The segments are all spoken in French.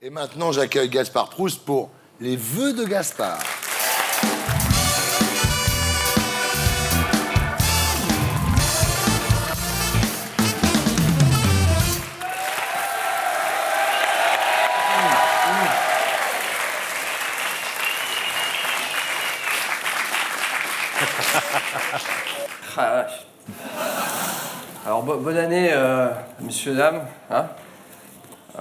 Et maintenant, j'accueille Gaspard Proust pour les vœux de Gaspard. Ah, vache. Alors, bonne année, messieurs, dames. Hein.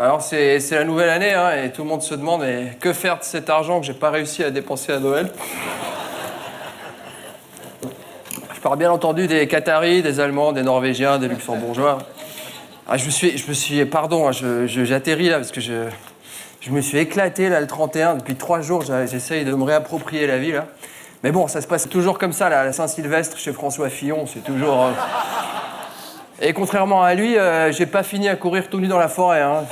Alors, c'est la nouvelle année, hein, et tout le monde se demande que faire de cet argent que j'ai pas réussi à dépenser à Noël. Je parle bien entendu des Qataris, des Allemands, des Norvégiens, des Luxembourgeois. Ah, pardon, j'atterris là parce que je me suis éclaté là le 31. Depuis 3 jours, j'essaye de me réapproprier la vie là. Mais bon, ça se passe toujours comme ça, là, à la Saint-Sylvestre, chez François Fillon, c'est toujours... Et contrairement à lui, j'ai pas fini à courir tout nu dans la forêt. Hein.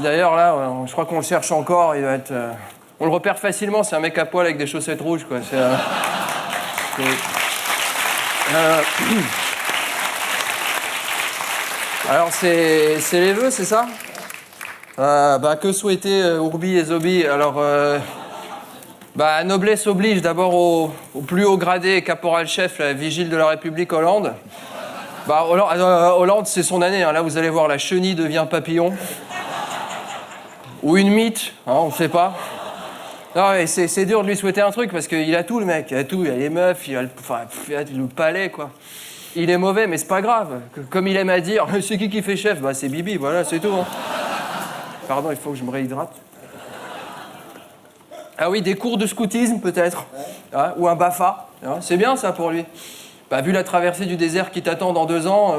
D'ailleurs, là, je crois qu'on le cherche encore, il doit être... On le repère facilement, c'est un mec à poil avec des chaussettes rouges, quoi. Alors, c'est les vœux, c'est ça que souhaiter, Ourbi et Zobi? Alors... noblesse oblige d'abord au plus haut gradé caporal-chef, la vigile de la République Hollande. Hollande, c'est son année. Hein. Là, vous allez voir, la chenille devient papillon. Ou une mythe, hein, on ne sait pas. Non, mais c'est dur de lui souhaiter un truc, parce qu'il a tout, le mec. Il a tout, il a les meufs, il a le palais, quoi. Il est mauvais, mais c'est pas grave. Comme il aime à dire, c'est qui fait chef? C'est Bibi, voilà, c'est tout. Hein. Pardon, il faut que je me réhydrate. Ah oui, des cours de scoutisme, peut-être. Hein, ou un BAFA. Hein, c'est bien, ça, pour lui. Vu la traversée du désert qui t'attend dans 2 ans,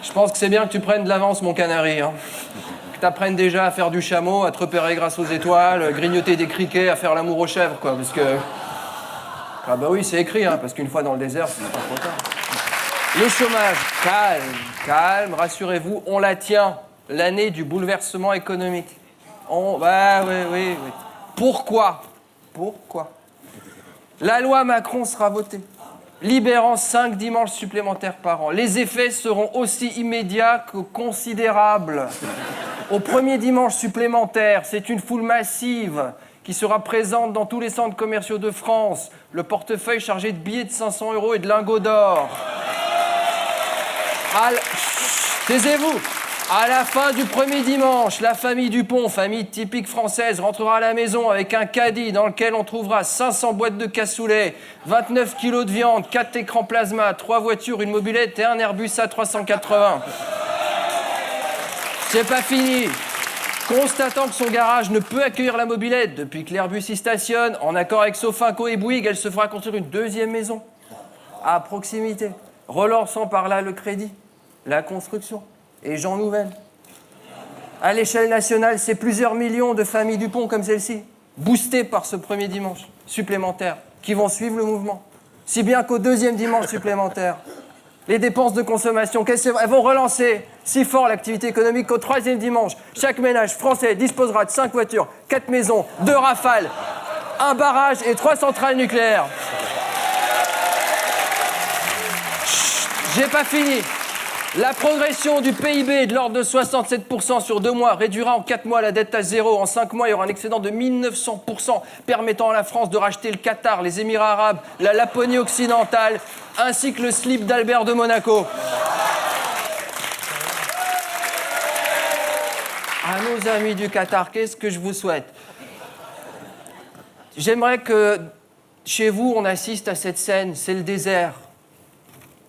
je pense que c'est bien que tu prennes de l'avance, mon canari. Hein. Que t'apprennes déjà à faire du chameau, à te repérer grâce aux étoiles, grignoter des criquets, à faire l'amour aux chèvres, quoi. Parce que... oui, c'est écrit, hein, parce qu'une fois dans le désert, c'est pas trop tard. Le chômage, calme, rassurez-vous, on la tient. L'année du bouleversement économique. Oui. Pourquoi? La loi Macron sera votée, libérant 5 dimanches supplémentaires par an. Les effets seront aussi immédiats que considérables. Au premier dimanche supplémentaire, c'est une foule massive qui sera présente dans tous les centres commerciaux de France, le portefeuille chargé de billets de 500 € et de lingots d'or. Taisez-vous. À la fin du premier dimanche, la famille Dupont, famille typique française, rentrera à la maison avec un caddie dans lequel on trouvera 500 boîtes de cassoulet, 29 kilos de viande, 4 écrans plasma, 3 voitures, une mobilette et un Airbus A380. C'est pas fini. Constatant que son garage ne peut accueillir la mobilette depuis que l'Airbus y stationne, en accord avec Sofinco et Bouygues, elle se fera construire une 2e maison à proximité, relançant par là le crédit, la construction. Et gens nouvelles. À l'échelle nationale, c'est plusieurs millions de familles Dupont comme celle-ci, boostées par ce premier dimanche supplémentaire, qui vont suivre le mouvement. Si bien qu'au 2e dimanche supplémentaire, les dépenses de consommation, elles vont relancer si fort l'activité économique qu'au 3e dimanche, chaque ménage français disposera de 5 voitures, 4 maisons, 2 Rafales, un barrage et 3 centrales nucléaires. J'ai pas fini. La progression du PIB de l'ordre de 67% sur 2 mois réduira en 4 mois la dette à 0. En 5 mois, il y aura un excédent de 1900%, permettant à la France de racheter le Qatar, les Émirats arabes, la Laponie occidentale, ainsi que le slip d'Albert de Monaco. À nos amis du Qatar, qu'est-ce que je vous souhaite? J'aimerais que, chez vous, on assiste à cette scène, c'est le désert.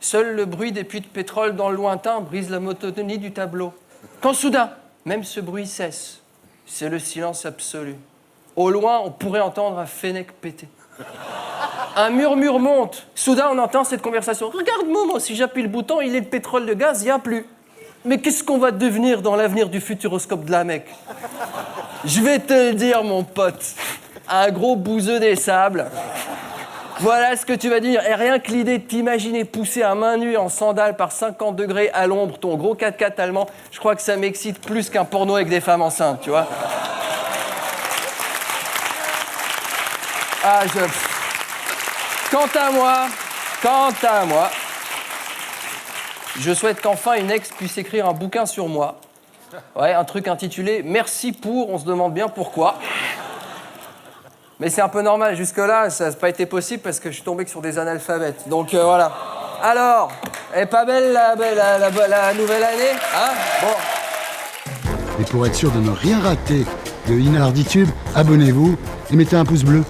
Seul le bruit des puits de pétrole dans le lointain brise la monotonie du tableau. Quand soudain, même ce bruit cesse, c'est le silence absolu. Au loin, on pourrait entendre un fennec péter. Un murmure monte. Soudain, on entend cette conversation. Regarde, Momo, si j'appuie le bouton, il est de pétrole, de gaz, il n'y a plus. Mais qu'est-ce qu'on va devenir dans l'avenir du futuroscope de la Mecque? Je vais te le dire, mon pote. Un gros bouseux des sables. Voilà ce que tu vas dire. Et rien que l'idée de t'imaginer pousser à main nue en sandales par 50 degrés à l'ombre ton gros 4x4 allemand, je crois que ça m'excite plus qu'un porno avec des femmes enceintes, tu vois. Quant à moi, je souhaite qu'enfin une ex puisse écrire un bouquin sur moi, Ouais, un truc intitulé « Merci pour », on se demande bien pourquoi. Mais c'est un peu normal, jusque-là, ça n'a pas été possible parce que je suis tombé que sur des analphabètes. Donc voilà. Alors, elle est pas belle la nouvelle année, hein? Bon. Et pour être sûr de ne rien rater de Inarditube, abonnez-vous et mettez un pouce bleu.